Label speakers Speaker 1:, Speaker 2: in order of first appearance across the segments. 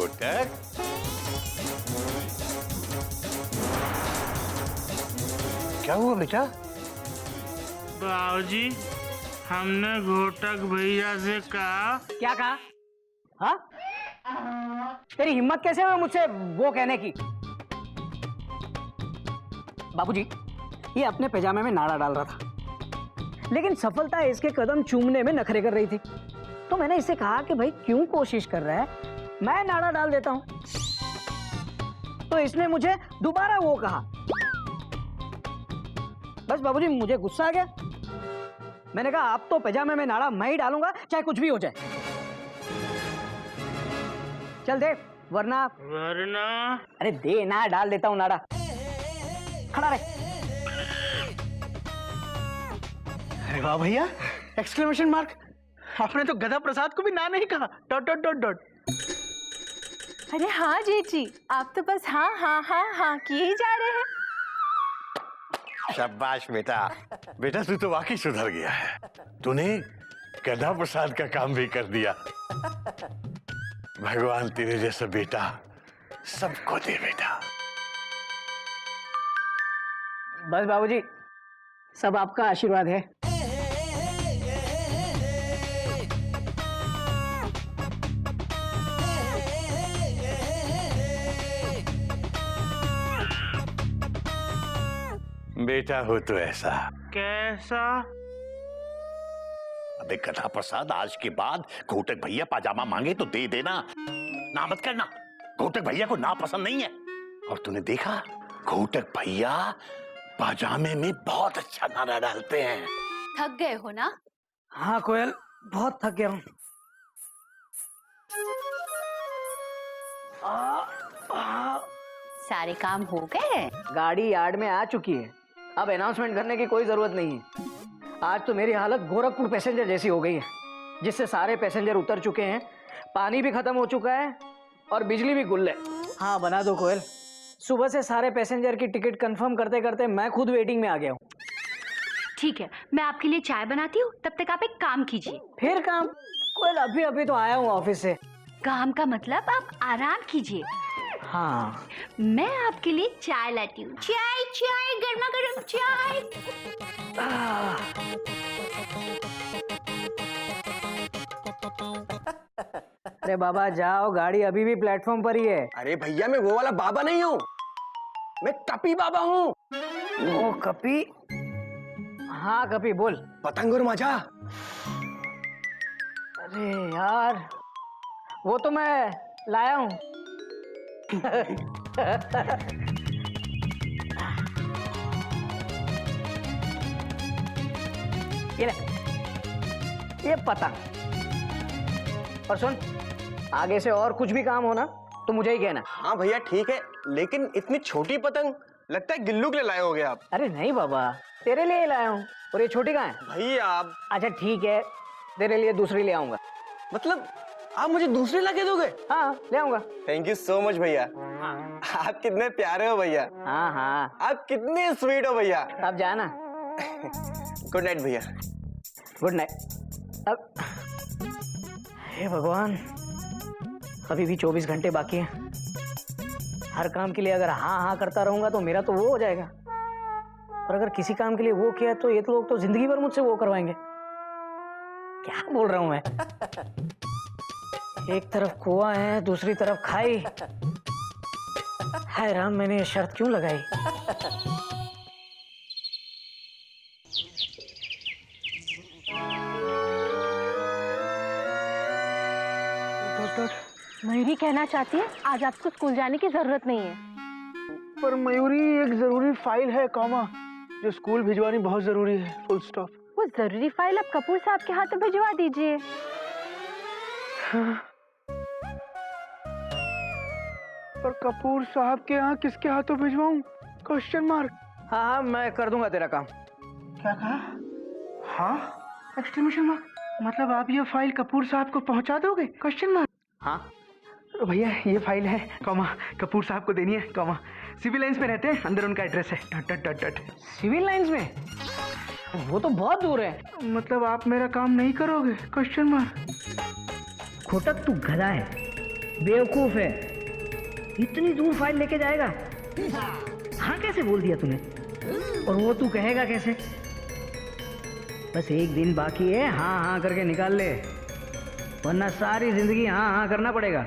Speaker 1: घोटक। क्या हुआ बेटा?
Speaker 2: बाबूजी, हमने घोटक भैया से कहा।
Speaker 3: क्या कहा? हाँ, तेरी हिम्मत कैसे हुई मुझसे वो कहने की? बाबूजी, ये अपने पैजामे में नाड़ा डाल रहा था, लेकिन सफलता इसके कदम चूमने में नखरे कर रही थी। तो मैंने इसे कहा कि भाई क्यों कोशिश कर रहा है, मैं नाड़ा डाल देता हूं। तो इसने मुझे दोबारा वो कहा। बस बाबूजी, मुझे गुस्सा आ गया। मैंने कहा अब तो पैजामे में नाड़ा मैं ही डालूंगा, चाहे कुछ भी हो जाए। चल दे, वरना अरे दे ना, डाल देता हूं नाड़ा। खड़ा रहे।
Speaker 4: अरे वाह भैया, एक्सक्लेमेशन मार्क। आपने तो गधा प्रसाद को भी ना नहीं कहा, डॉट डॉट डॉट डॉट।
Speaker 5: अरे हाँ जेठ जी, आप तो बस हाँ हाँ हाँ हाँ किए ही जा रहे हैं।
Speaker 1: शाबाश बेटा, बेटा तू तो वाकई सुधर गया है। तूने गधा प्रसाद का काम भी कर दिया। भगवान तेरे जैसा बेटा सबको दे बेटा।
Speaker 3: बस बाबूजी, सब आपका आशीर्वाद है।
Speaker 1: बेटा हो तो ऐसा।
Speaker 2: कैसा?
Speaker 1: अबे गधा प्रसाद, आज के बाद घोटक भैया पाजामा मांगे तो दे देना, ना मत करना। घोटक भैया को ना पसंद नहीं है। और तूने देखा, घोटक भैया पाजामे में बहुत अच्छा नाड़ा डालते हैं।
Speaker 5: थक गए हो ना?
Speaker 3: हाँ कोयल, बहुत थक गया हूँ।
Speaker 5: सारे काम हो गए?
Speaker 3: गाड़ी यार्ड में आ चुकी है, अब अनाउंसमेंट करने की कोई जरूरत नहीं है। आज तो मेरी हालत गोरखपुर पैसेंजर जैसी हो गई है, जिससे सारे पैसेंजर उतर चुके हैं, पानी भी खत्म हो चुका है और बिजली भी गुल है। हाँ बना दो कोयल। सुबह से सारे पैसेंजर की टिकट कंफर्म करते करते मैं खुद वेटिंग में आ गया हूँ।
Speaker 6: ठीक है, मैं आपके लिए चाय बनाती हूँ, तब तक आप एक काम कीजिए।
Speaker 3: फिर काम? कोयल अभी अभी तो आया हूँ ऑफिस से।
Speaker 6: काम का मतलब आप आराम कीजिए।
Speaker 3: हाँ,
Speaker 6: मैं आपके लिए चाय लाती हूँ। चाय चाय, गर्मा गर्म चाय।
Speaker 3: अरे बाबा जाओ, गाड़ी अभी भी प्लेटफॉर्म पर ही है।
Speaker 4: अरे भैया, मैं वो वाला बाबा नहीं हूँ, मैं कपी बाबा हूँ।
Speaker 3: ओ कपी? हाँ कपी, बोल।
Speaker 4: पतंग और मजा।
Speaker 3: अरे यार, वो तो मैं लाया हूँ। ये ले, ये पतंग। और सुन, आगे से और कुछ भी काम हो ना तो मुझे ही कहना।
Speaker 4: हाँ भैया ठीक है, लेकिन इतनी छोटी पतंग, लगता है गिल्लू के लिए लाए होगे आप।
Speaker 3: अरे नहीं बाबा, तेरे लिए ही लाया हूँ। और ये छोटी कहाँ है?
Speaker 4: भैया आप।
Speaker 3: अच्छा ठीक है, तेरे लिए दूसरी ले आऊंगा।
Speaker 4: मतलब आप मुझे दूसरी लाके दोगे?
Speaker 3: हाँ ले आऊंगा।
Speaker 4: थैंक यू सो मच भैया। आप कितने प्यारे हो भैया।
Speaker 3: हाँ हाँ,
Speaker 4: आप कितने स्वीट हो भैया।
Speaker 3: अब जाना।
Speaker 4: गुड नाइट भैया।
Speaker 3: Good night. अब हे भगवान, अभी भी 24 घंटे बाकी हैं। हर काम के लिए अगर हाँ हाँ करता रहूंगा तो मेरा तो वो हो जाएगा, और अगर किसी काम के लिए वो किया तो ये लोग तो जिंदगी भर मुझसे वो करवाएंगे। क्या बोल रहा हूं मैं? एक तरफ कुआं है, दूसरी तरफ खाई। हाय राम, मैंने ये शर्त क्यों लगाई?
Speaker 5: मयूरी कहना चाहती है आज आपको स्कूल जाने की जरूरत नहीं है।
Speaker 4: पर मयूरी, एक जरूरी फाइल है कॉमा, जो स्कूल भिजवानी बहुत जरूरी है, फुल स्टॉप।
Speaker 5: वो जरूरी फाइल आप कपूर साहब के हाथों भिजवा दीजिए।
Speaker 4: पर कपूर साहब के यहाँ किसके हाथों भिजवाऊं? Question mark.
Speaker 3: हाँ हाँ, मैं कर दूंगा तेरा काम।
Speaker 4: क्या कहा? हाँ, एक्सक्लेमेशन मार्क। मतलब आप ये फाइल कपूर साहब को पहुंचा दोगे? Question mark.
Speaker 3: हाँ
Speaker 4: तो भैया ये फाइल है कॉमा, कपूर साहब को देनी है कॉमा, सिविल लाइंस पे रहते हैं, अंदर उनका एड्रेस है, डट डट डट डट।
Speaker 3: सिविल लाइंस में? वो तो बहुत दूर है।
Speaker 4: मतलब आप मेरा काम नहीं करोगे? Question mark.
Speaker 3: घोटक तू गधा है, बेवकूफ है, इतनी दूर फाइल लेके जाएगा? हाँ कैसे बोल दिया तूने? और वो तू कहेगा कैसे? बस एक दिन बाकी है, हाँ हाँ करके निकाल ले, वरना सारी जिंदगी हाँ हाँ करना पड़ेगा।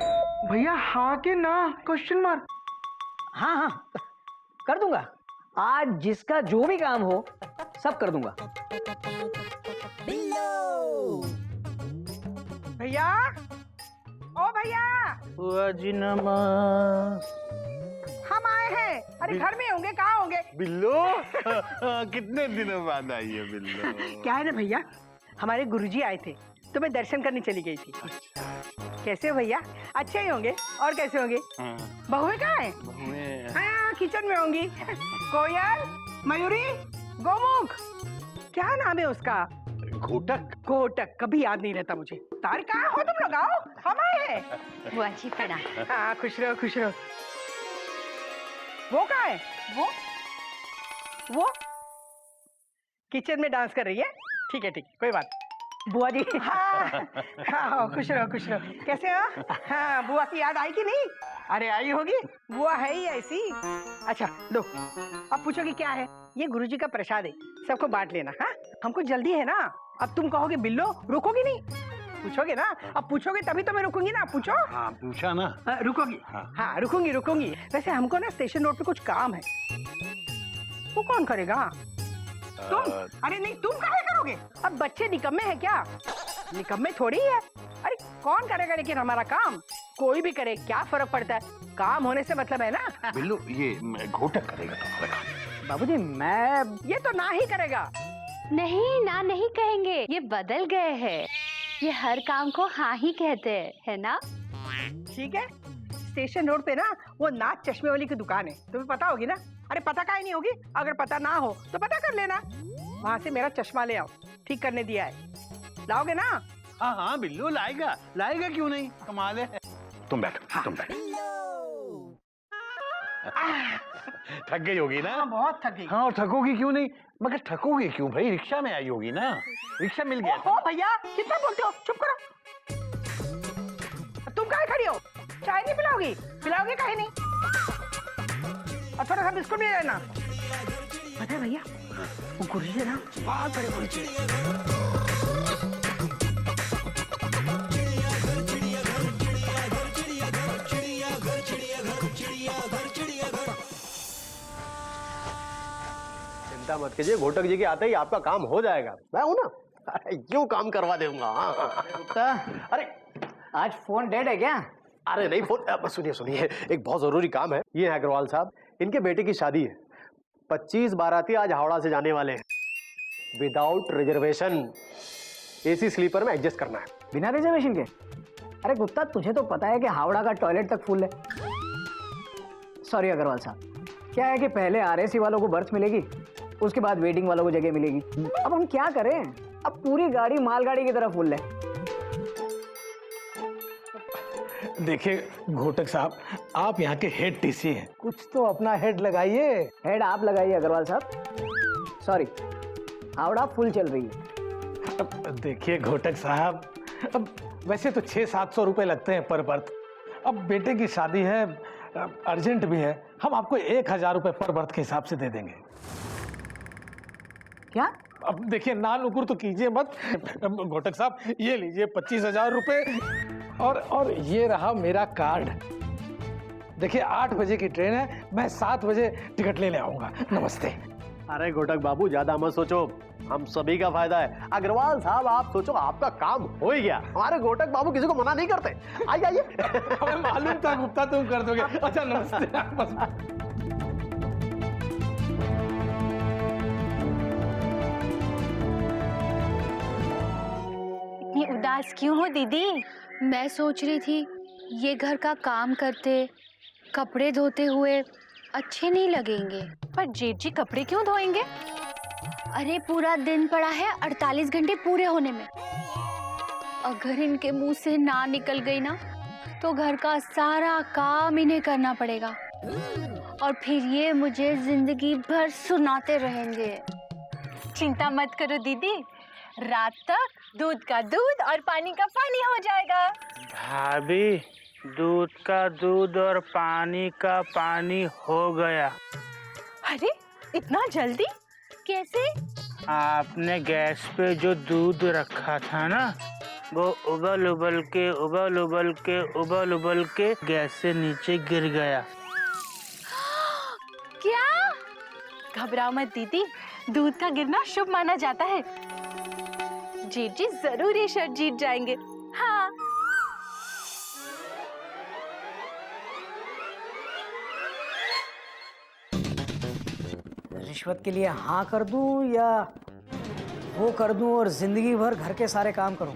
Speaker 4: भैया हाँ के ना क्वेश्चन मार्क।
Speaker 3: हाँ हाँ कर दूंगा, आज जिसका जो भी काम हो सब कर दूंगा।
Speaker 4: भैया, ओ भैया,
Speaker 1: बुआ जी नमस्ते।
Speaker 4: हम आए हैं। अरे घर में होंगे, कहाँ होंगे?
Speaker 1: बिल्लो कितने दिनों बाद आई है बिल्लो?
Speaker 4: क्या है ना भैया, हमारे गुरुजी आए थे तो मैं दर्शन करने चली गई थी। कैसे हो भैया? अच्छे ही होंगे, और कैसे होंगे? बहुएं कहाँ है? हाँ किचन में होंगी। कोयल, मयूरी, गोमुख, क्या नाम है उसका?
Speaker 1: घोटक।
Speaker 4: घोटक, कभी याद नहीं रहता मुझे। तार कहाँ हो तुम लोग? आओ, हम आए हैं।
Speaker 5: बुआ जी प्रणाम।
Speaker 4: हाँ खुश रहो खुश रहो। वो कहाँ है? वो किचन में डांस कर रही है। ठीक है कोई बात।
Speaker 3: बुआ जी
Speaker 4: हाँ हाँ खुश रहो खुश रहो। कैसे हो? हाँ बुआ की याद आई कि नहीं? अरे आई होगी, बुआ है ही ऐसी। अच्छा लो, अब पूछोगे क्या है? ये गुरुजी का प्रसाद है, सबको बांट लेना। हाँ हमको जल्दी है ना। अब तुम कहोगे बिल्लो रुकोगी नहीं? पूछोगे ना, अब पूछोगे तभी तो मैं रुकूंगी ना। पूछो।
Speaker 1: हाँ पूछा ना।
Speaker 4: रुकोगी? हाँ रुकूंगी। वैसे हमको ना स्टेशन रोड पे कुछ काम है। वो कौन करेगा? तुम? अरे नहीं, तुम काहे करोगे? अब बच्चे निकम्मे हैं क्या? निकम्मे थोड़ी है। अरे कौन करेगा लेकिन हमारा काम? कोई भी करे, क्या फर्क पड़ता है? काम होने से मतलब है ना।
Speaker 1: बिल्लो ये घोटक करेगा तुम्हारा काम।
Speaker 3: बाबूजी मैं
Speaker 4: ये तो ना ही करेगा।
Speaker 5: नहीं ना नहीं कहेंगे, ये बदल गए हैं। ये हर काम को हाँ ही कहते हैं, है ना?
Speaker 4: ठीक है, स्टेशन रोड पे ना वो नाच चश्मे वाली की दुकान है, तुम्हें पता होगी ना? अरे पता काहे नहीं होगी? अगर पता ना हो तो पता कर लेना। वहाँ से मेरा चश्मा ले आओ, ठीक करने दिया है। लाओगे ना?
Speaker 1: हाँ बिल्लो लाएगा क्यों नहीं, कमाल है। तुम बैठो तुम बैठो। थक गई होगी ना?
Speaker 4: हाँ बहुत थक गई।
Speaker 1: हाँ और थकोगी क्यों नहीं? मगर थकोगी क्यों भाई? रिक्शा में आई होगी ना, रिक्शा मिल गया।
Speaker 4: ओ भैया कितना बोलते हो, चुप करो। तुम काहे खड़ी हो? चाय नहीं पिलाओगी? पिलाओगे काहे नहीं? और थोड़ा सा बिस्कुट भी लेना। पता है भैया, वो गुरुजी है ना, बहुत बड़े गुरुजी।
Speaker 7: चिंता मत कीजिए, घोटक जी के आते ही आपका काम हो जाएगा। मैं हूं ना, यूं काम करवा दूंगा। अरे
Speaker 3: आज फोन डेड है क्या?
Speaker 7: अरे नहीं फोन, सुनिए एक बहुत जरूरी काम है। ये है अग्रवाल साहब, इनके बेटे की शादी है। 25 बाराती आज हावड़ा से जाने वाले हैं, विदाउट रिजर्वेशन। एसी स्लीपर में एडजस्ट करना है।
Speaker 3: बिना रिजर्वेशन के? अरे गुप्ता तुझे तो पता है कि हावड़ा का टॉयलेट तक फुल है। सॉरी अग्रवाल साहब, क्या है कि पहले आरएसी वालों को बर्थ मिलेगी, उसके बाद वेटिंग वालों को जगह मिलेगी। अब हम क्या करें? अब पूरी गाड़ी मालगाड़ी की तरह फुल है।
Speaker 8: देखिए घोटक साहब, आप यहाँ के हेड टीसी हैं, कुछ तो अपना हेड लगाइए।
Speaker 3: हेड आप लगाइए अग्रवाल साहब। सॉरी, हावड़ा फुल चल रही है।
Speaker 8: अब देखिए घोटक साहब, अब वैसे तो 600-700 रुपए लगते हैं पर बर्थ। अब बेटे की शादी है, अर्जेंट भी है, हम आपको 1000 रुपए पर बर्थ के हिसाब से दे देंगे।
Speaker 3: क्या?
Speaker 8: अब देखिए ना नुकुर तो कीजिए मत। घोटक साहब ये लीजिए 25,000 रुपए, और ये रहा मेरा कार्ड। देखिए 8 बजे की ट्रेन है, मैं 7 बजे टिकट ले आऊंगा। नमस्ते।
Speaker 7: अरे घोटक बाबू ज्यादा मत सोचो, हम सभी का फायदा है। अग्रवाल साहब आप सोचो, आपका काम हो ही गया। हमारे घोटक बाबू किसी को मना नहीं करते। आइए
Speaker 8: हमें मालूम था गुप्ता तुम कर दोगे। अच्छा नमस्ते। बस
Speaker 5: इतनी उदास क्यों हो दीदी?
Speaker 9: मैं सोच रही थी ये घर का काम करते, कपड़े धोते हुए अच्छे नहीं लगेंगे।
Speaker 5: पर जेठ जी कपड़े क्यों धोएंगे?
Speaker 9: अरे पूरा दिन पड़ा है 48 घंटे पूरे होने में। अगर इनके मुंह से ना निकल गई ना तो घर का सारा काम इन्हें करना पड़ेगा, और फिर ये मुझे जिंदगी भर सुनाते रहेंगे।
Speaker 5: चिंता मत करो दीदी, रात तक दूध का दूध और पानी का पानी हो जाएगा।
Speaker 2: भाभी दूध का दूध और पानी का पानी हो गया।
Speaker 9: अरे इतना जल्दी कैसे?
Speaker 2: आपने गैस पे जो दूध रखा था ना, वो उबल उबल के गैस से नीचे गिर गया।
Speaker 9: क्या? घबराओ मत दीदी, दूध का गिरना शुभ माना जाता है। जीत जी जरूर ये शर्त जीत जाएंगे। हाँ।
Speaker 3: रिश्वत के लिए हाँ कर दूं या वो कर दूं और जिंदगी भर घर के सारे काम करूं?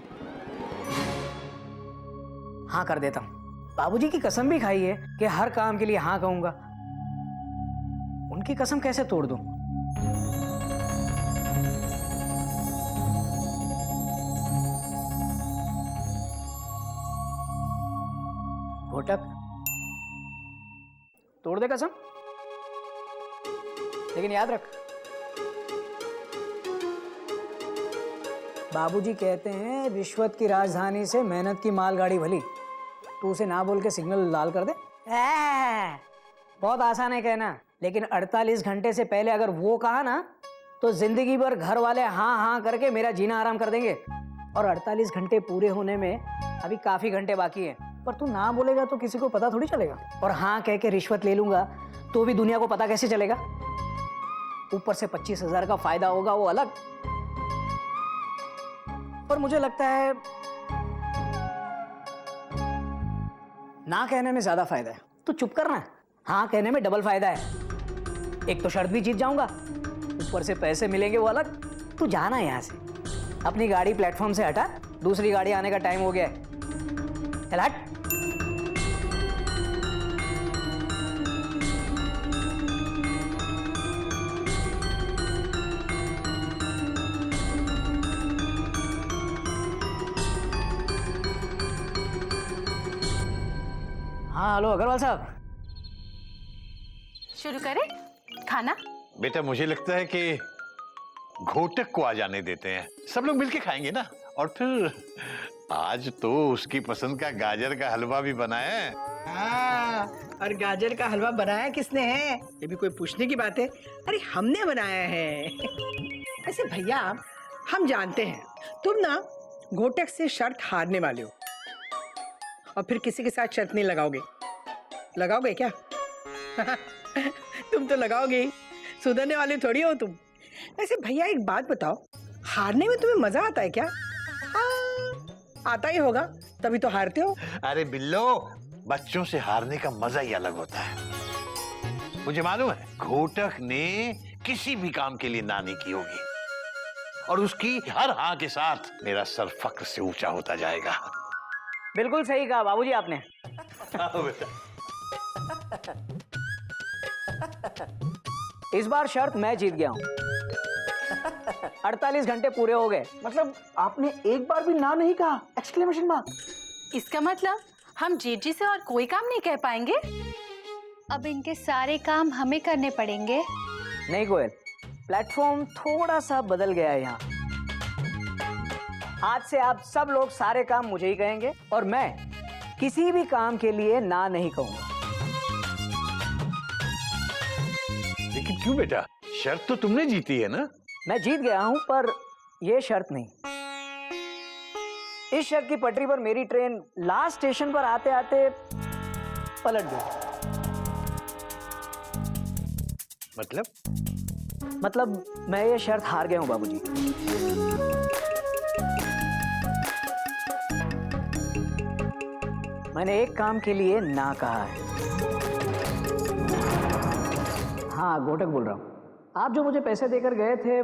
Speaker 3: हाँ कर देता हूं। बाबूजी की कसम भी खाई है कि हर काम के लिए हाँ कहूंगा। उनकी कसम कैसे तोड़ दूं? घोटक, तोड़ दे कसम, लेकिन याद रख, बाबूजी कहते हैं रिश्वत की राजधानी से मेहनत की मालगाड़ी भली। तू उसे ना बोल के सिग्नल लाल कर दे। बहुत आसान है कहना, लेकिन 48 घंटे से पहले अगर वो कहा ना तो जिंदगी भर घर वाले हाँ हाँ करके मेरा जीना आराम कर देंगे। और 48 घंटे पूरे होने में अभी काफी घंटे बाकी हैं। पर तू ना बोलेगा तो किसी को पता थोड़ी चलेगा। और हाँ कह के रिश्वत ले लूंगा तो भी दुनिया को पता कैसे चलेगा? ऊपर से 25,000 का फायदा होगा, वो अलग। पर मुझे लगता है ना कहने में ज्यादा फायदा है। तू चुप करना, हाँ कहने में डबल फायदा है। एक तो शर्त भी जीत जाऊंगा, ऊपर से पैसे मिलेंगे, वो अलग। तू जाना यहां से, अपनी गाड़ी प्लेटफॉर्म से हटा, दूसरी गाड़ी आने का टाइम हो गया है। चल हट। हाँ हेलो अग्रवाल साहब।
Speaker 9: शुरू करें खाना?
Speaker 1: बेटा मुझे लगता है कि घोटक को आ जाने देते हैं, सब लोग मिलके खाएंगे ना। और फिर आज तो उसकी पसंद का गाजर का हलवा भी बनाया है।
Speaker 4: हाँ, और गाजर का हलवा बनाया किसने है ये भी कोई पूछने की बात है? अरे हमने बनाया है। ऐसे भैया हम जानते हैं तुम ना घोटक से शर्त हारने वाले हो और फिर किसी के साथ शर्त नहीं लगाओगे। लगाओगे क्या? तुम तो लगाओगे ही, सुधरने वाले थोड़ी हो तुम। ऐसे भैया एक बात बताओ, हारने में तुम्हें मजा आता है क्या? आता ही होगा, तभी तो हारते हो।
Speaker 1: अरे बिल्लो, बच्चों से हारने का मजा ही अलग होता है। मुझे मालूम है घोटक ने किसी भी काम के लिए ना नहीं की होगी, और उसकी हर हाँ के साथ मेरा सर फक्र से ऊंचा होता जाएगा।
Speaker 3: बिल्कुल सही कहा बाबूजी आपने। इस बार शर्त मैं जीत गया हूं। 48 घंटे पूरे हो गए।
Speaker 8: मतलब आपने एक बार भी ना नहीं कहा? Exclamation mark.
Speaker 9: इसका मतलब हम जीत जी से और कोई काम नहीं कह पाएंगे?
Speaker 5: अब इनके सारे काम हमें करने पड़ेंगे।
Speaker 3: नहीं कोयल, प्लेटफॉर्म थोड़ा सा बदल गया है यहाँ। आज से आप सब लोग सारे काम मुझे ही कहेंगे और मैं किसी भी काम के लिए ना नहीं कहूंगा।
Speaker 1: लेकिन क्यों बेटा, शर्त तो तुमने जीती है ना?
Speaker 3: मैं जीत गया हूं, पर यह शर्त नहीं। इस शर्त की पटरी पर मेरी ट्रेन लास्ट स्टेशन पर आते आते पलट गई। मतलब मैं ये शर्त हार गया हूं बाबूजी। मैंने एक काम के लिए ना कहा है। हाँ घोटक बोल रहा हूं। आप जो मुझे पैसे देकर गए थे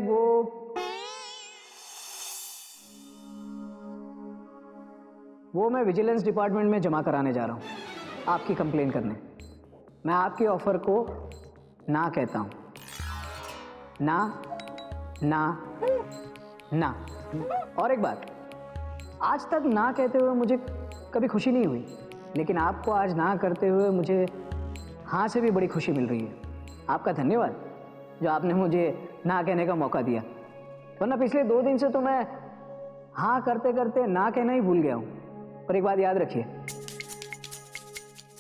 Speaker 3: वो मैं विजिलेंस डिपार्टमेंट में जमा कराने जा रहा हूं, आपकी कंप्लेन करने। मैं आपके ऑफर को ना कहता हूं। ना ना ना। और एक बात, आज तक ना कहते हुए मुझे कभी खुशी नहीं हुई, लेकिन आपको आज ना करते हुए मुझे हाँ से भी बड़ी खुशी मिल रही है। आपका धन्यवाद जो आपने मुझे ना कहने का मौका दिया, वरना पिछले 2 दिन से तो मैं हाँ करते करते ना कहना ही भूल गया हूँ। पर एक बात याद रखिए,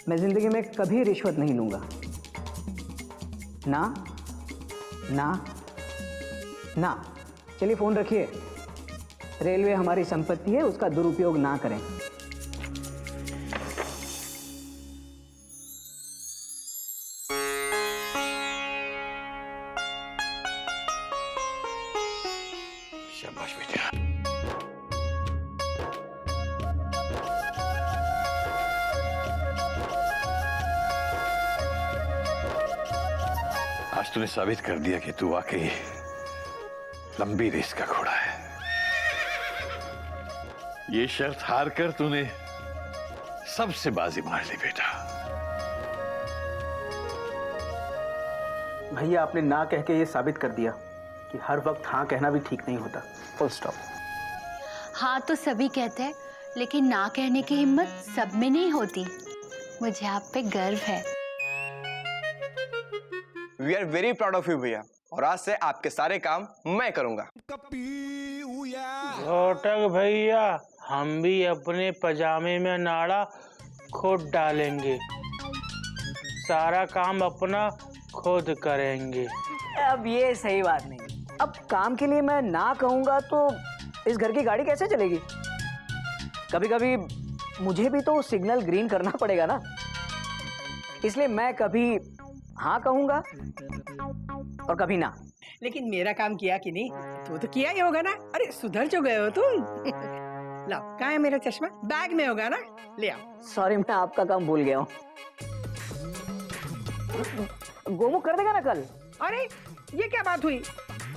Speaker 3: मैं जिंदगी में कभी रिश्वत नहीं लूंगा। ना ना ना। चलिए फोन रखिए। रेलवे हमारी संपत्ति है, उसका दुरुपयोग ना करें।
Speaker 1: शाबाश बेटा। आज तूने साबित कर दिया कि तू वाकई लंबी रेस का घोड़ा है। ये शर्त हार कर तूने सबसे बाजी मार ली बेटा।
Speaker 10: भैया आपने ना कह के ये साबित कर दिया कि हर वक्त हाँ कहना भी ठीक नहीं होता। Full stop.
Speaker 9: हाँ तो सभी कहते हैं, लेकिन ना कहने की हिम्मत सब में नहीं होती। मुझे आप पे गर्व है।
Speaker 11: We are very proud of you भैया, और आज से आपके सारे काम मैं करूंगा।
Speaker 2: घोटक भैया, हम भी अपने पजामे में नाड़ा खुद डालेंगे, सारा काम अपना खुद करेंगे।
Speaker 3: अब ये सही बात नहीं। अब काम के लिए मैं ना कहूंगा तो इस घर की गाड़ी कैसे चलेगी? कभी कभी मुझे भी तो सिग्नल ग्रीन करना पड़ेगा ना। इसलिए मैं कभी हाँ कहूंगा और कभी ना।
Speaker 4: लेकिन मेरा काम किया कि नहीं? तो किया ही होगा ना। अरे सुधर जो गए हो तुम। लाओ, कहाँ है मेरा चश्मा? बैग में होगा ना, ले आओ।
Speaker 3: सॉरी, मैं आपका काम भूल गया हूँ। गोमुख कर देगा ना कल?
Speaker 4: अरे ये क्या बात हुई?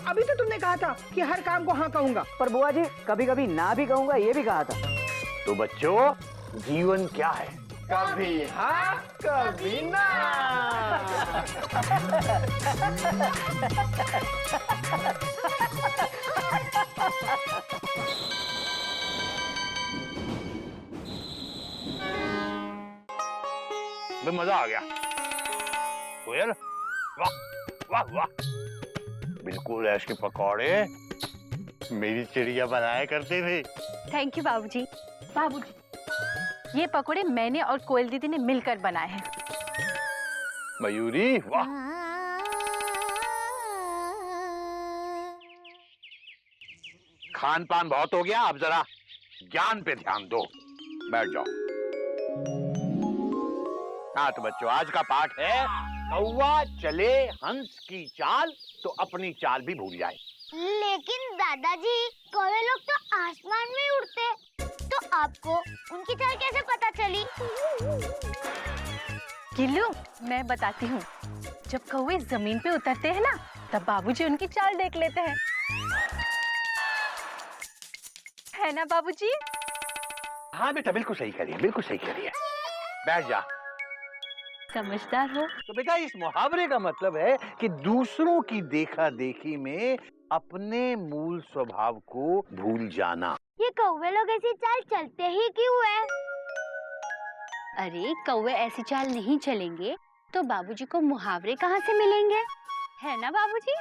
Speaker 4: अभी तो तुमने कहा था कि हर काम को हाँ कहूंगा।
Speaker 3: पर बुआ जी, कभी कभी ना भी कहूंगा, ये भी कहा था।
Speaker 1: तो बच्चों, जीवन क्या है?
Speaker 11: कभी हाँ कभी ना।
Speaker 1: मजा आ गया। कोयल, वाह वाह वाह, बिल्कुल ऐश के पकौड़े मेरी चिड़िया बनाया करते थे।
Speaker 5: थैंक यू बाबूजी। बाबूजी, ये पकोड़े मैंने और कोयल दीदी ने मिलकर बनाए हैं।
Speaker 1: मयूरी, वाह। खान पान बहुत हो गया, अब जरा ज्ञान पे ध्यान दो। बैठ जाओ। हाँ तो बच्चों, आज का पाठ है कौवा चले हंस की चाल तो अपनी चाल भी भूल जाए।
Speaker 6: लेकिन दादाजी, कौवे लोग तो आसमान में उड़ते, तो आपको उनकी चाल कैसे पता चली?
Speaker 5: गिल्लू, मैं बताती हूँ। जब कौवे जमीन पे उतरते हैं ना, तब बाबूजी उनकी चाल देख लेते हैं, है ना बाबूजी?
Speaker 1: हाँ बेटा, बिल्कुल सही करिए, बिल्कुल सही करिए। बैठ जा।
Speaker 5: समझदार हो।
Speaker 1: तो बेटा, इस मुहावरे का मतलब है कि दूसरों की देखा देखी में अपने मूल स्वभाव को भूल जाना।
Speaker 6: ये कौवे लोग ऐसी चाल चलते ही क्यों है?
Speaker 9: अरे कौवे ऐसी चाल नहीं चलेंगे तो बाबूजी को मुहावरे कहाँ से मिलेंगे, है ना बाबूजी?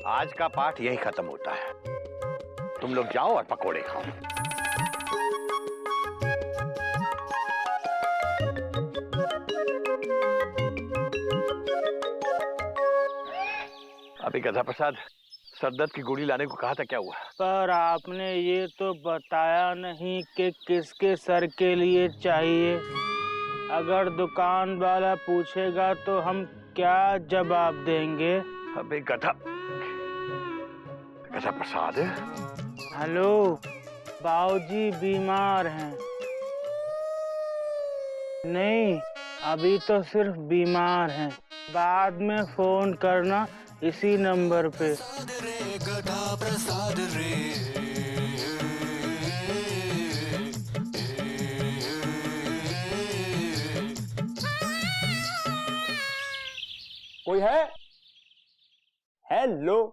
Speaker 1: आज का पाठ यही खत्म होता है। तुम लोग जाओ और पकोड़े खाओ। अभी गधा प्रसाद, सरदर्द की गोली लाने को कहा था, क्या हुआ?
Speaker 2: पर आपने ये तो बताया नहीं कि किसके सर के लिए चाहिए। अगर दुकान वाला पूछेगा तो हम क्या जवाब देंगे?
Speaker 1: अबे गधा प्रसाद।
Speaker 2: हेलो, बाबूजी बीमार हैं। नहीं, अभी तो सिर्फ बीमार हैं। बाद में फोन करना इसी नंबर पे।
Speaker 11: कोई है? हेलो,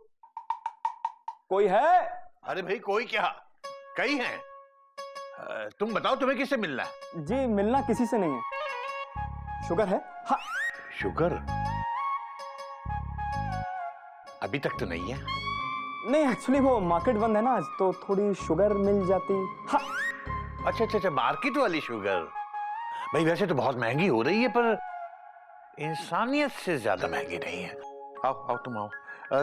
Speaker 11: कोई है?
Speaker 1: अरे भाई, कोई क्या, कई हैं। तुम बताओ, तुम्हें किससे मिलना है?
Speaker 11: जी मिलना किसी से नहीं है। शुगर है? हाँ।
Speaker 1: शुगर? अभी तक तो नहीं है।
Speaker 11: नहीं, एक्चुअली वो मार्केट बंद है ना आज, तो थोड़ी शुगर मिल जाती। हाँ।
Speaker 1: अच्छा अच्छा अच्छा, मार्केट वाली शुगर। भाई वैसे तो बहुत महंगी हो रही है, पर इंसानियत से ज्यादा महंगी नहीं है। आओ आओ तुम आओ।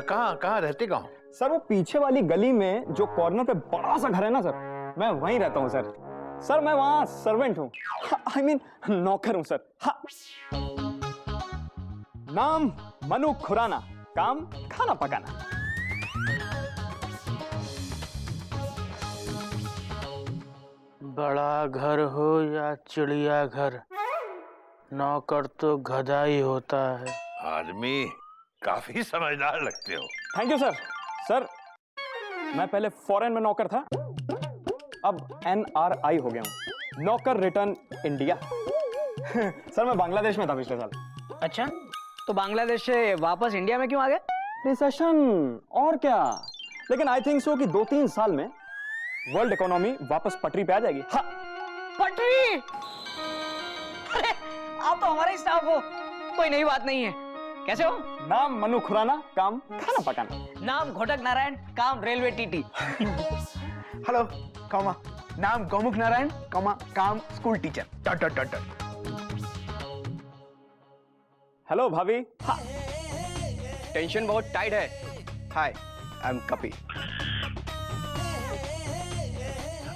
Speaker 1: कहाँ कहाँ रहते कहाँ?
Speaker 11: सर वो पीछे वाली गली में जो कॉर्नर पे बड़ा सा घर है ना सर, मैं वहीं रहता हूँ सर। सर मैं वहाँ सर्वेंट हूँ, आई मीन नौकर हूँ सर। हाँ। नाम मनु खुराना, काम खाना पकाना।
Speaker 2: बड़ा घर हो या चिड़िया घर, नौकर तो गधा ही होता है।
Speaker 1: आदमी काफी समझदार लगते हो।
Speaker 11: Thank you sir. सर मैं पहले फॉरेन में नौकर था, अब NRI हो गया हूँ, नौकर रिटर्न इंडिया। सर मैं बांग्लादेश में था पिछले साल।
Speaker 3: अच्छा, तो बांग्लादेश से वापस इंडिया में क्यों आ गए?
Speaker 11: रिसेशन और क्या, लेकिन आई थिंक सो कि 2-3 साल में वर्ल्ड इकोनॉमी वापस पटरी पे आ जाएगी। हाँ।
Speaker 3: पटरी? अरे आप तो हमारे स्टाफ हो, कोई नई बात नहीं है। कैसे हो?
Speaker 11: नाम मनु खुराना, काम खाना पकाना।
Speaker 3: नाम घोटक नारायण, काम रेलवे टीटी।
Speaker 10: हेलो कौमा, नाम गौमुख नारायण, कौमा काम school teacher. Dot dot dot dot.
Speaker 11: Hello भाभी।
Speaker 10: हाँ। टेंशन बहुत टाइट है। हाय आई एम कपी।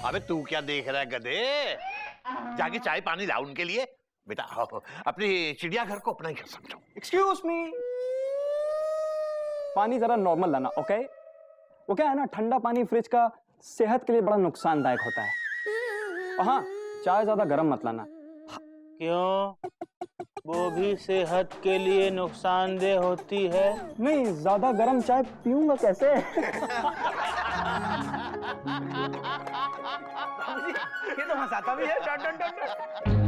Speaker 1: अबे तू क्या देख रहा है गधे? जाके चाय पानी ला उनके लिए। बेटा अपने चिड़ियाघर को अपना ही घर समझो।
Speaker 11: एक्सक्यूज मी, पानी जरा नॉर्मल लाना, ओके? वो क्या है ना, ठंडा पानी फ्रिज का सेहत के लिए बड़ा नुकसानदायक होता है। और हाँ, चाय ज्यादा गर्म मत लाना।
Speaker 2: क्यों? वो भी सेहत के लिए नुकसानदेह होती है।
Speaker 11: नहीं, ज्यादा गर्म चाय पीऊंगा कैसे?
Speaker 10: ये तो हंसाता भी है। Dot dot dot dot.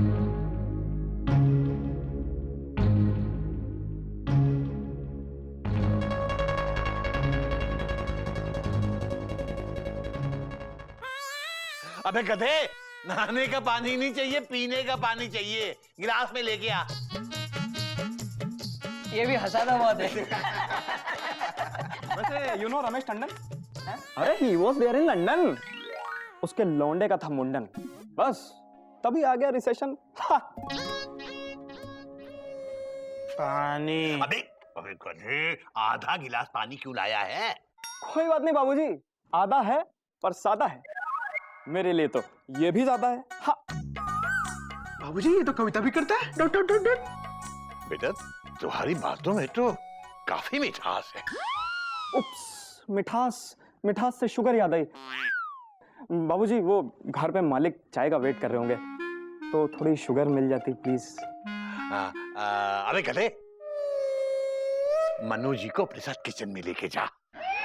Speaker 1: अबे गधे, नहाने का पानी नहीं चाहिए, पीने का पानी चाहिए। गिलास में लेके आ।
Speaker 3: ये भी हंसाता बहुत है।
Speaker 11: वैसे यू नो रमेश टंडन? अरे he was there in London. उसके लौंडे का था मुंडन, बस तभी आ गया रिसेशन।
Speaker 2: पानी।
Speaker 1: अबे अबे गधे, आधा गिलास पानी क्यों लाया है?
Speaker 11: कोई बात नहीं बाबूजी, आधा है पर सादा है। मेरे लिए तो ये भी ज्यादा है। हाँ।
Speaker 10: बाबूजी ये तो कविता भी करता है। Dot dot dot dot.
Speaker 1: बेटा तुम्हारी बातों में तो काफी मिठास है।
Speaker 11: उप्स, मिठास मिठास से शुगर याद आई। बाबूजी वो घर पे मालिक चाय का वेट कर रहे होंगे, तो थोड़ी शुगर मिल जाती प्लीज।
Speaker 1: अबे गधे, मनु जी को अपने साथ किचन में लेके जा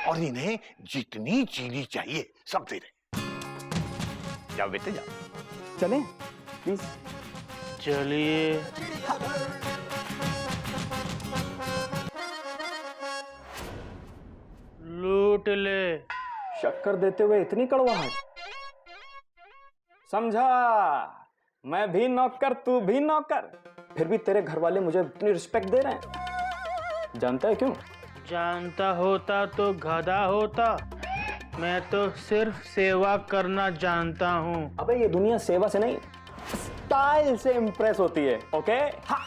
Speaker 1: और इन्हें जितनी चीनी चाहिए सब दे दे। जाओ बेटे जाओ।
Speaker 11: चलें प्लीज?
Speaker 2: चलिए। लूट ले।
Speaker 11: शक्कर देते हुए इतनी कड़वाहट? समझा, मैं भी नौकर तू भी नौकर, फिर भी तेरे घर वाले मुझे इतनी रिस्पेक्ट दे रहे हैं। जानता है क्यों?
Speaker 2: जानता होता तो गधा होता। मैं तो सिर्फ सेवा करना जानता हूँ।
Speaker 11: अबे ये दुनिया सेवा से नहीं, स्टाइल से इम्प्रेस होती है, ओके? हाँ।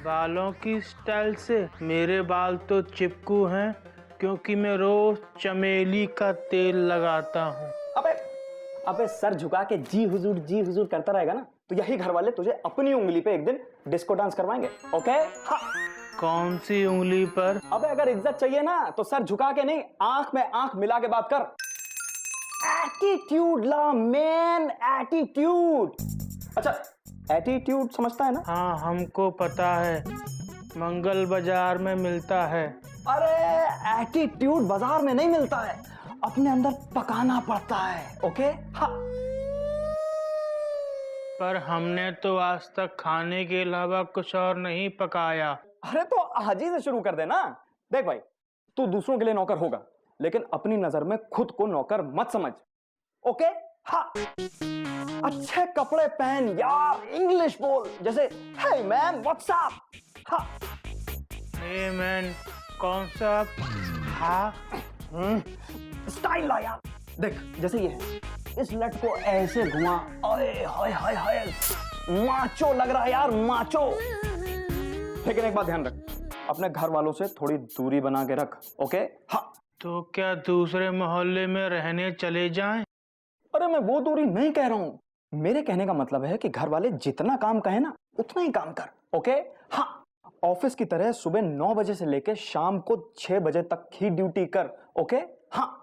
Speaker 2: बालों की स्टाइल से? मेरे बाल तो चिपकू हैं, क्योंकि मैं रोज चमेली का तेल लगाता हूँ।
Speaker 11: अबे सर झुका के जी हुजूर करता रहेगा ना, तो यही घर वाले तुझे अपनी उंगली पे एक दिन डिस्को डांस करवाएंगे, ओके? हाँ।
Speaker 2: कौन सी उंगली पर?
Speaker 11: अबे अगर इज्जत चाहिए ना तो सर झुका के नहीं, आंख में आंख मिला के बात कर। एटीट्यूड ला मैन, एटीट्यूड। अच्छा, एटीट्यूड समझता है ना?
Speaker 2: हाँ हमको पता है, मंगल बाजार में मिलता है।
Speaker 11: अरे एटीट्यूड बाजार में नहीं मिलता है, अपने अंदर पकाना पड़ता है, ओके? हाँ।
Speaker 2: पर हमने तो आज तक खाने के अलावा कुछ और नहीं पकाया।
Speaker 11: अरे तो आज ही से शुरू कर देना। देख भाई, तू दूसरों के लिए नौकर होगा, लेकिन अपनी नजर में खुद को नौकर मत समझ, ओके? हाँ। अच्छे कपड़े पहन यार, इंग्लिश बोल, जैसे हे मैन व्हाट्स अप। हाँ।
Speaker 2: हे मैन कौन सा? हाँ।
Speaker 11: स्टाइल ला यार। देख जैसे ये है, इस लट को ऐसे घुमा, ओए हाय हाय हाय, माचो लग रहा है यार, माचो। लेकिन एक बात ध्यान रख, अपने घर वालों से थोड़ी दूरी बना के रख, ओके? हाँ।
Speaker 2: तो क्या दूसरे मोहल्ले में रहने चले जाएं?
Speaker 11: अरे मैं वो दूरी नहीं कह रहा हूँ, मेरे कहने का मतलब है कि घर वाले जितना काम कहे ना उतना ही काम कर, ओके? हाँ। ऑफिस की तरह सुबह 9 बजे से लेके शाम को 6 बजे तक ही ड्यूटी कर, ओके? हाँ।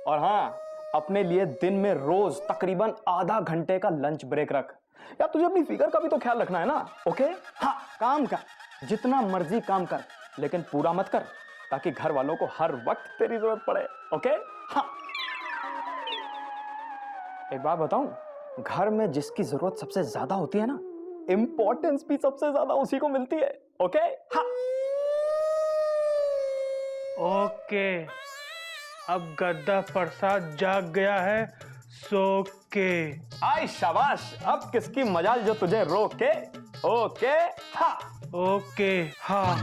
Speaker 11: और हाँ, अपने लिए दिन में रोज तकरीबन आधा घंटे का लंच ब्रेक रख। यार तुझे अपनी फिगर का भी तो ख्याल रखना है ना, ओके? हाँ, काम कर, जितना मर्जी काम कर, लेकिन पूरा मत कर, ताकि घर वालों को हर वक्त तेरी जरूरत पड़े, ओके? हाँ। एक बात बताऊं, घर में जिसकी जरूरत सबसे ज्यादा होती है ना, इंपॉर्टेंस भी सबसे ज्यादा उसी को मिलती है, ओके? हाँ।
Speaker 2: ओके, अब गद्दा प्रसाद जाग गया है, सो के।
Speaker 11: आई शाबाश, अब किसकी मजाल जो तुझे रोके, ओके? हाँ।
Speaker 2: ओके, हाँ।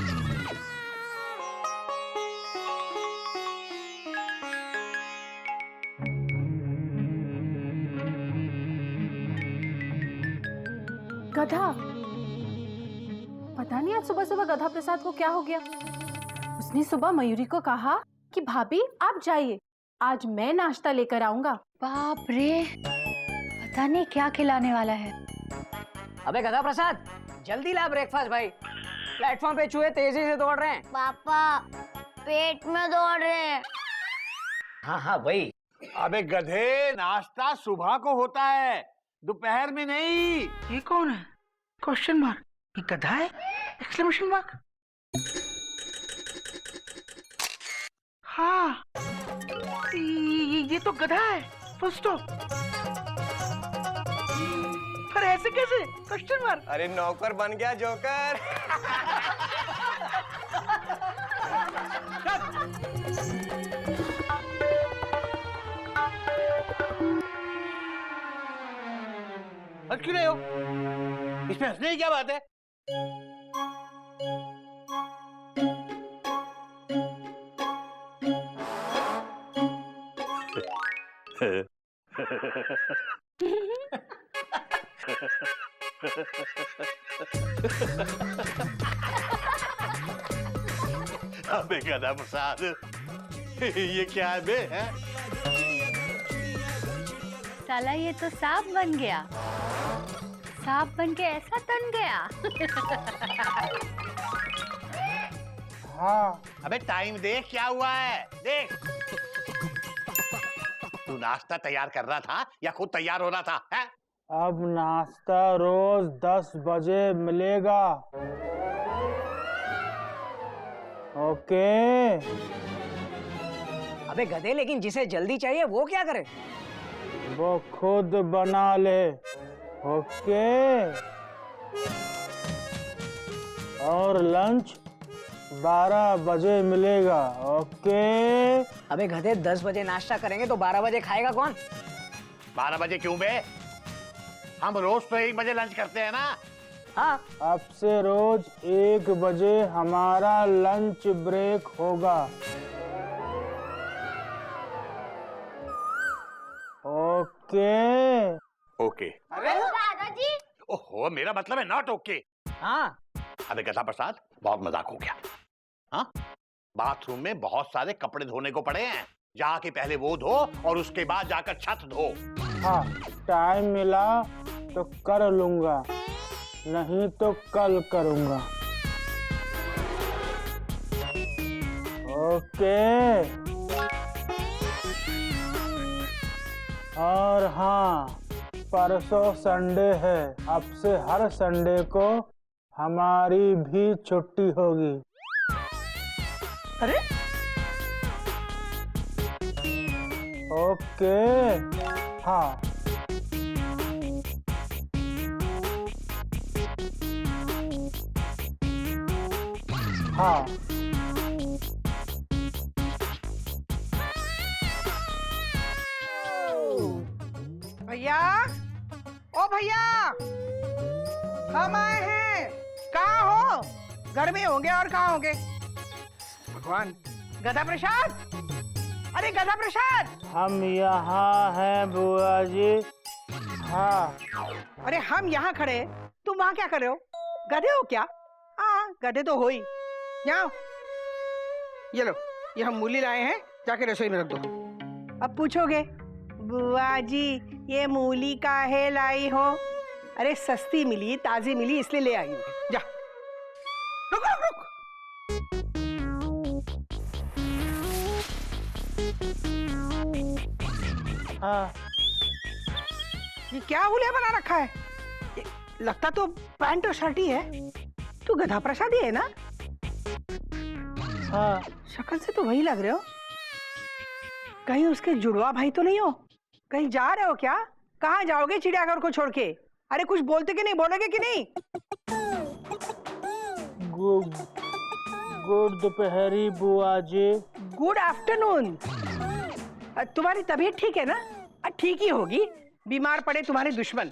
Speaker 9: गधा, पता नहीं आज सुबह सुबह गधा प्रसाद को क्या हो गया। उसने सुबह मयूरी को कहा कि भाभी आप जाइए, आज मैं नाश्ता लेकर आऊंगा।
Speaker 5: बाप रे, पता नहीं क्या खिलाने वाला है।
Speaker 3: अबे गधा प्रसाद, जल्दी ला ब्रेकफास्ट भाई, प्लेटफॉर्म पे चूहे तेजी से दौड़ रहे हैं।
Speaker 6: पापा पेट में दौड़ रहे हैं।
Speaker 3: हाँ हाँ वही।
Speaker 1: अबे गधे, नाश्ता सुबह को होता है, दोपहर में नहीं।
Speaker 4: ये कौन है? Question mark. ये गधा है? Exclamation mark. हाँ, ये तो गधा है, फुल स्टॉप। पर ऐसे कैसे? Question mark.
Speaker 10: अरे नौकर बन गया जोकर।
Speaker 1: हंस क्यों रहे हो? इसमें हंसने की क्या बात है? अबे गधा प्रसाद, ये क्या है बे?
Speaker 5: साला ये तो सांप बन गया, सांप बन के ऐसा तन गया।
Speaker 2: हाँ।
Speaker 1: अबे टाइम देख क्या हुआ है, देख। तू नाश्ता तैयार कर रहा था या खुद तैयार हो रहा था, है?
Speaker 2: अब नाश्ता रोज 10 बजे मिलेगा, ओके?
Speaker 3: अबे गधे, लेकिन जिसे जल्दी चाहिए वो क्या करे?
Speaker 2: वो खुद बना ले, ओके? और लंच 12 बजे मिलेगा, ओके?
Speaker 3: अबे गधे, 10 बजे नाश्ता करेंगे तो 12 बजे खाएगा कौन?
Speaker 1: 12 बजे क्यों बे? हम रोज तो 1 बजे लंच करते हैं ना।
Speaker 3: हाँ,
Speaker 2: अब से रोज 1 बजे हमारा लंच ब्रेक होगा, ओके?
Speaker 1: ओके।
Speaker 6: अरे दादाजी,
Speaker 1: ओहो, मेरा मतलब है नॉट ओके।
Speaker 3: हाँ।
Speaker 1: अबे गधा प्रसाद, बहुत मजाक हो गया। हाँ, बाथरूम में बहुत सारे कपड़े धोने को पड़े हैं, जाके पहले वो धो और उसके बाद जाकर छत धो।
Speaker 2: हाँ, टाइम मिला तो कर लूंगा, नहीं तो कल करूंगा, ओके? और हाँ, परसों संडे है, अब से हर संडे को हमारी भी छुट्टी होगी।
Speaker 4: अरे
Speaker 2: ओके? हाँ। हाँ।
Speaker 4: भैया, ओ भैया, हम आए हैं। कहाँ हो? घर में होंगे और कहाँ होंगे? भगवान, गधा प्रसाद, अरे गधा प्रसाद,
Speaker 2: हम यहाँ हैं बुआ जी। हाँ।
Speaker 4: अरे हम यहाँ खड़े हैं, तुम वहाँ क्या कर रहे हो? गधे हो क्या? हाँ गधे तो हो ही। यहाँ ये लो, ये हम मूली लाए हैं, जाके रसोई में रख दो। अब पूछोगे बुआ जी ये मूली काहे लाई हो? अरे सस्ती मिली, ताजी मिली, इसलिए ले आई हूँ। जा। रुक रुक रुक।
Speaker 2: हाँ।
Speaker 4: ये क्या हुलिया बना रखा है? ये लगता तो पैंट और शर्ट ही है। तू गधा प्रसाद ही है ना?
Speaker 2: हाँ।
Speaker 4: शक्ल से तो वही लग रहे हो। कहीं उसके जुड़वा भाई तो नहीं हो? कहीं जा रहे हो क्या? कहाँ जाओगे चिड़ियाघर को छोड़ के? अरे कुछ बोलते कि नहीं, बोलोगे कि नहीं?
Speaker 2: गुड दोपहरी बुआ जी।
Speaker 4: Good afternoon. तुम्हारी तबीयत ठीक है ना? ठीक ही होगी। बीमार पड़े तुम्हारे दुश्मन।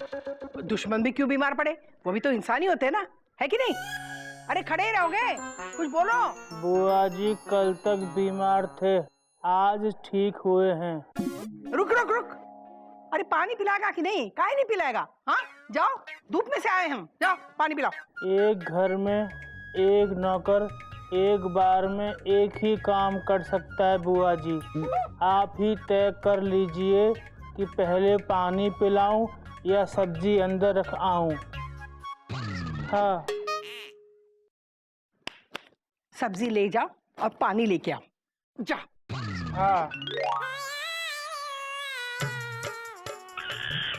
Speaker 4: दुश्मन भी क्यों बीमार पड़े? वो भी तो इंसान ही होते हैं ना, है कि नहीं? अरे खड़े ही रहोगे, कुछ बोलो।
Speaker 2: बुआ जी कल तक बीमार थे, आज ठीक हुए हैं।
Speaker 4: रुक रुक रुक। अरे पानी पिलाएगा कि नहीं? काहे नहीं पिलाएगा? हाँ जाओ, धूप में से आए हम, जाओ पानी पिलाओ।
Speaker 2: एक घर में एक नौकर एक बार में एक ही काम कर सकता है बुआ जी। आप ही तय कर लीजिए कि पहले पानी पिलाऊं या सब्जी अंदर रख आऊं। हाँ।
Speaker 4: सब्जी ले जाओ और पानी लेके आओ, जा।
Speaker 2: हाँ।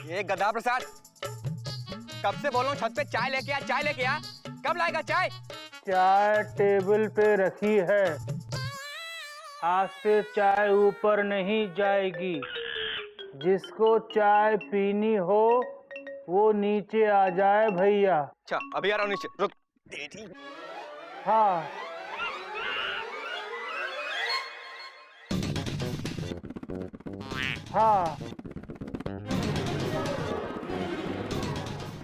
Speaker 10: ये गधा प्रसाद, कब से बोल रहा हूँ छत पे चाय लेके आ, चाय लेके आ। कब लाएगा चाय?
Speaker 2: चाय टेबल पे रखी है, आज से चाय ऊपर नहीं जाएगी। जिसको चाय पीनी हो वो नीचे आ जाए भैया।
Speaker 10: अच्छा अभी आ रहा हूँ नीचे, रुक।
Speaker 2: हाँ। हाँ।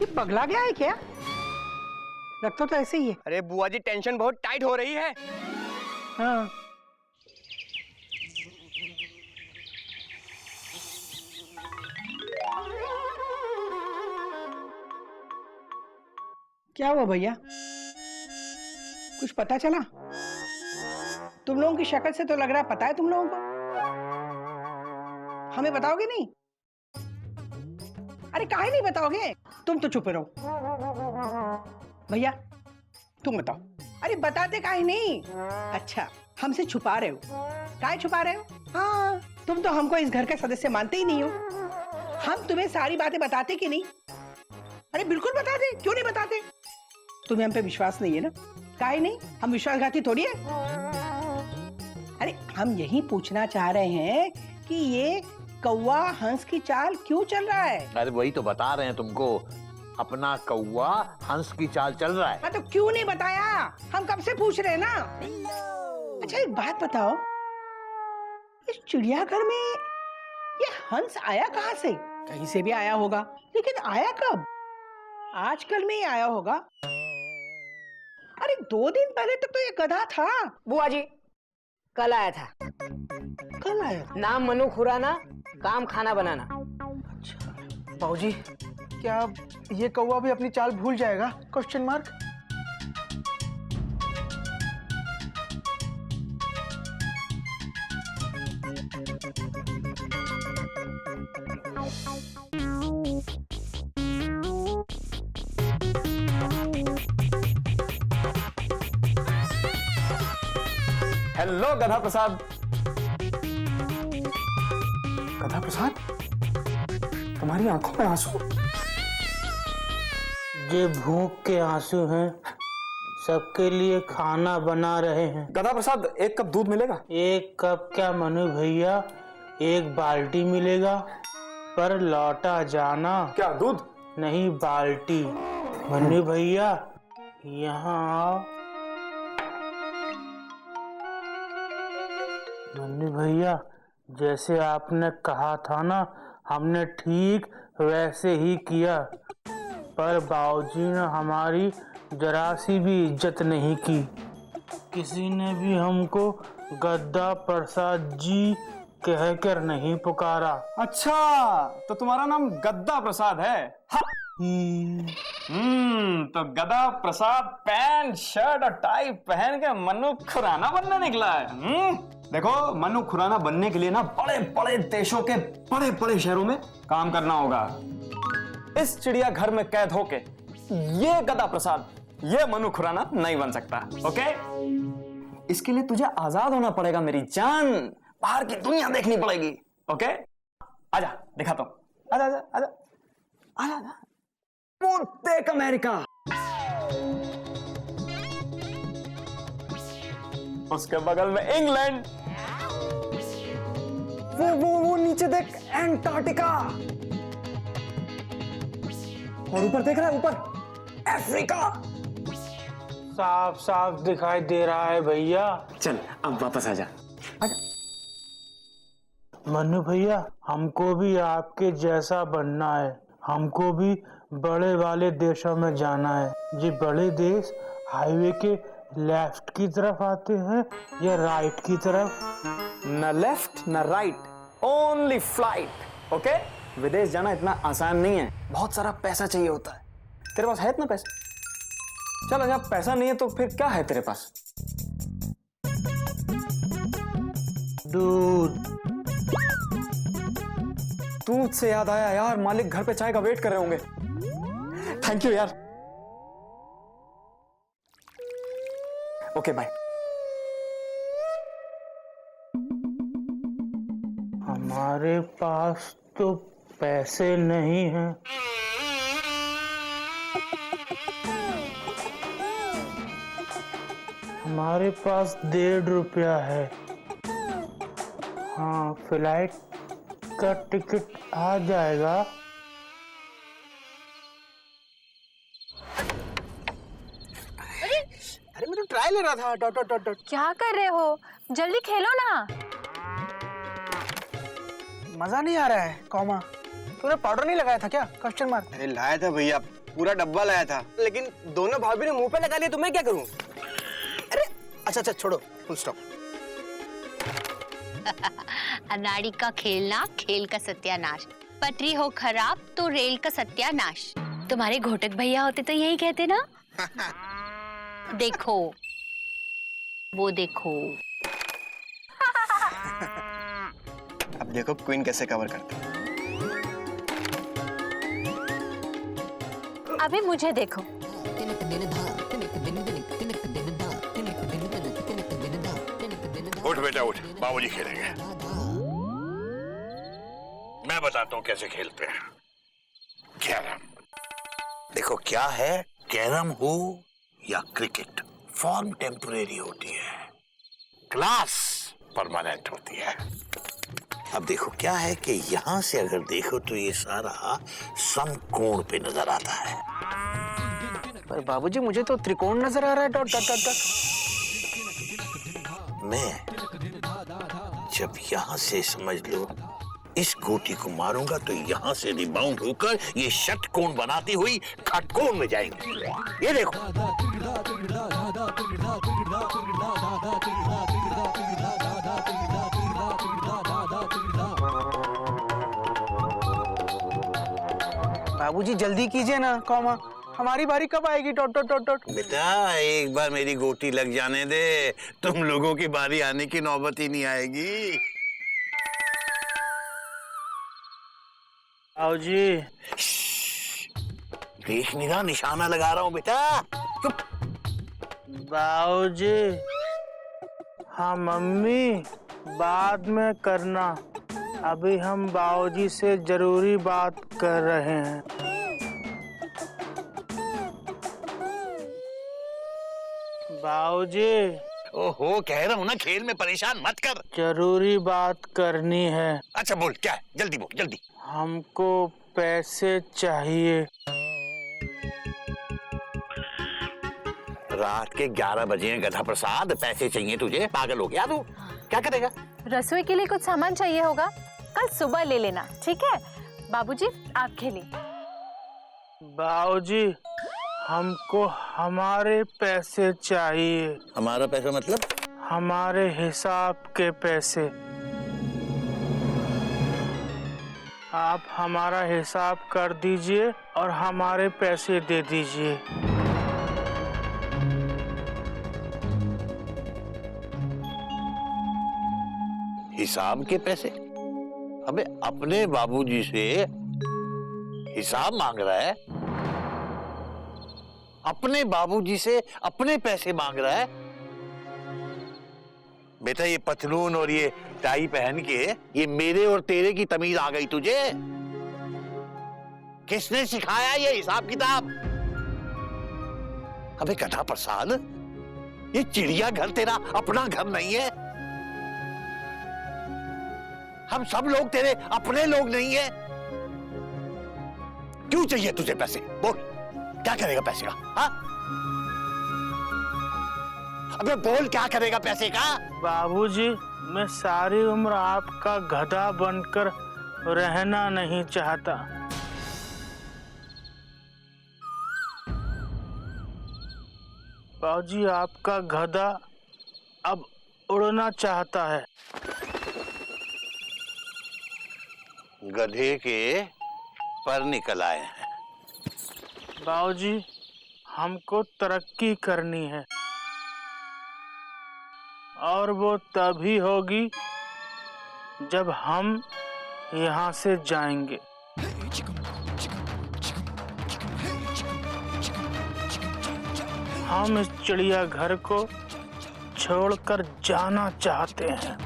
Speaker 4: ये पगला गया है क्या? लगता तो ऐसे ही है।
Speaker 10: अरे बुआ जी टेंशन बहुत टाइट हो रही है।
Speaker 4: हाँ। क्या हुआ भैया? कुछ पता चला? तुम लोगों की शक्ल से तो लग रहा है पता है तुम लोगों को। हमें बताओगे नहीं? अरे काहे नहीं बताओगे? तुम तो चुप रहो। भैया तुम बताओ। अरे बताते काहे नहीं? अच्छा हमसे छुपा रहे हो। काहे छुपा रहे हो? हाँ तुम तो हमको इस घर के सदस्य मानते ही नहीं हो। हम तुम्हें सारी बातें बताते कि नहीं? अरे बिल्कुल बताते, क्यों नहीं बताते? तुम्हें हम पे विश्वास नहीं है ना? काहे नहीं? हम विश्वासघाती थोड़ी है। अरे हम यही पूछना चाह रहे हैं कि ये कौवा हंस की चाल क्यों चल रहा है?
Speaker 1: अरे वही तो बता रहे हैं तुमको, अपना कौवा हंस की चाल चल रहा है।
Speaker 4: हाँ तो क्यों नहीं बताया? हम कब से पूछ रहे हैं ना। अच्छा एक बात बताओ, इस चिड़ियाघर में ये हंस आया कहाँ से? कहीं से भी आया होगा, लेकिन आया कब? आजकल में ही आया होगा। अरे 2 दिन पहले तक तो ये गधा था।
Speaker 3: बुआ जी कल आया था।
Speaker 4: कल आया?
Speaker 3: नाम मनु खुराना, काम खाना बनाना।
Speaker 10: बाबूजी क्या ये कौवा भी अपनी चाल भूल जाएगा? Question mark.
Speaker 11: हेलो गधा प्रसाद।
Speaker 10: गधा प्रसाद, तुम्हारी आंखों में आंसू?
Speaker 2: ये भूख के आंसू हैं, सबके लिए खाना बना रहे हैं।
Speaker 11: गधा प्रसाद 1 कप दूध मिलेगा?
Speaker 2: 1 कप क्या मनु भैया, 1 बाल्टी मिलेगा, पर लौटा जाना।
Speaker 11: क्या दूध?
Speaker 2: नहीं बाल्टी। मनु भैया यहाँ आओ। मनु भैया जैसे आपने कहा था ना, हमने ठीक वैसे ही किया, पर बाबूजी ने हमारी जरा सी भी इज्जत नहीं की। किसी ने भी हमको गद्दा प्रसाद जी कहकर नहीं पुकारा।
Speaker 11: अच्छा, तो तुम्हारा नाम गद्दा प्रसाद है? हा। तो गदा प्रसाद पैंट शर्ट और टाई पहन के मनु खुराना बनने निकला है। देखो, मनु खुराना बनने के लिए ना बड़े बड़े देशों के बड़े बड़े शहरों में काम करना होगा। इस चिड़ियाघर में कैद होके ये गदा प्रसाद, ये मनु खुराना नहीं बन सकता। ओके, इसके लिए तुझे आजाद होना पड़ेगा मेरी जान, बाहर की दुनिया देखनी पड़ेगी। ओके, आजा दिखाता हूं, आजा आजा आजा आजा आजा। वो देख अमेरिका, उसके बगल में इंग्लैंड, वो नीचे देख एंटार्क्टिका, और ऊपर देख रहा है, ऊपर अफ्रीका।
Speaker 2: साफ साफ दिखाई दे रहा है भैया।
Speaker 11: चल अब वापस आजा, आजा।
Speaker 2: मनु भैया, हमको भी आपके जैसा बनना है। हमको भी बड़े वाले देशों में जाना है। ये बड़े देश हाईवे के लेफ्ट की तरफ आते हैं या राइट की तरफ?
Speaker 11: न लेफ्ट न राइट, ओनली फ्लाइट। ओके, विदेश जाना इतना आसान नहीं है, बहुत सारा पैसा चाहिए होता है। तेरे पास है इतना पैसा? चल, जब पैसा नहीं है तो फिर क्या है तेरे पास?
Speaker 2: दूध।
Speaker 11: दूध से याद आया यार, मालिक घर पे चाय का वेट कर रहे होंगे। थैंक यू यार। Okay bye.
Speaker 2: हमारे पास तो पैसे नहीं हैं। हमारे पास 1.5 रुपया है। हाँ, फ्लाइट का टिकट आ जाएगा।
Speaker 10: अरे मैं तो ट्राई ले रहा था। Dot dot dot dot.
Speaker 9: क्या कर रहे हो? जल्दी खेलो ना।
Speaker 10: मजा नहीं आ रहा है। कॉमा, तूने पाउडर नहीं लगाया था क्या? Question mark.
Speaker 12: अरे लाया था भैया, पूरा डब्बा लाया था, लेकिन दोनों भाभी ने मुंह पे लगा लिया तो मैं क्या करूं? अरे अच्छा छोड़ो, फुल स्टॉप।
Speaker 5: अनाड़ी का खेलना, खेल का सत्यानाश। पटरी हो खराब तो रेल का सत्यानाश। तुम्हारे घोटक भैया होते तो यही कहते ना। देखो, वो देखो।
Speaker 12: अब देखो क्वीन कैसे कवर करती है।
Speaker 9: अभी मुझे देखो।
Speaker 1: उठ बेटा उठ, बाबूजी खेलेंगे। मैं बताता हूँ कैसे खेलते हैं। कैरम। देखो क्या है, कैरम हो या क्रिकेट, फॉर्म टेम्परेरी होती है, क्लास परमानेंट होती है। अब देखो क्या है कि यहां से अगर देखो तो ये सारा समकोण पे नजर आता है।
Speaker 10: पर बाबूजी मुझे तो त्रिकोण नजर आ रहा है। Dot dot dot.
Speaker 1: मैं जब यहां से समझ लो इस गोटी को मारूंगा तो यहां से रिबाउंड होकर ये षटकोण बनाती हुई खटकोण में जाएंगे। ये देखो।
Speaker 10: बाबूजी जल्दी कीजिए ना। कॉमा, हमारी बारी कब आएगी? Dot dot dot dot.
Speaker 1: बेटा एक बार मेरी गोटी लग जाने दे, तुम लोगों की बारी आने की नौबत ही नहीं आएगी।
Speaker 2: बाबूजी,
Speaker 1: देख निगाह, निशाना लगा रहा हूं बेटा। चुप।
Speaker 2: बाबूजी। हाँ मम्मी, बाद में करना, अभी हम बाबूजी से जरूरी बात कर रहे हैं। बाबूजी।
Speaker 1: ओहो, कह रहा हूं ना खेल में परेशान मत कर।
Speaker 2: जरूरी बात करनी है।
Speaker 1: अच्छा बोल, क्या है? जल्दी बोल, जल्दी।
Speaker 2: हमको पैसे चाहिए।
Speaker 1: रात के 11 बजे हैं गधा प्रसाद, पैसे चाहिए तुझे? पागल हो गया तू? क्या करेगा?
Speaker 9: रसोई के लिए कुछ सामान चाहिए होगा, कल सुबह ले लेना, ठीक है? बाबूजी आप खेलिए।
Speaker 2: बाबूजी, हमको हमारे पैसे चाहिए।
Speaker 1: हमारा पैसा मतलब?
Speaker 2: हमारे हिसाब के पैसे। आप हमारा हिसाब कर दीजिए और हमारे पैसे दे दीजिए।
Speaker 1: हिसाब के पैसे? अबे अपने बाबूजी से हिसाब मांग रहा है? अपने बाबूजी से अपने पैसे मांग रहा है? बेटा ये पतलून और ये टाई पहन के ये मेरे और तेरे की तमीज आ गई तुझे? किसने सिखाया ये हिसाब किताब? अबे गधा प्रसाद, ये चिड़ियाघर तेरा अपना घर नहीं है। हम सब लोग तेरे अपने लोग नहीं है। क्यों चाहिए तुझे पैसे? बोल, क्या करेगा पैसे का? हाँ? अबे बोल, क्या करेगा पैसे का?
Speaker 2: बाबूजी, मैं सारी उम्र आपका गधा बनकर रहना नहीं चाहता। बाबूजी, आपका गधा अब उड़ना चाहता है।
Speaker 1: गधे के पर निकल आए हैं।
Speaker 2: बाबूजी, हमको तरक्की करनी है और वो तभी होगी जब हम यहाँ से जाएंगे। हम इस चिड़ियाघर को छोड़कर जाना चाहते हैं।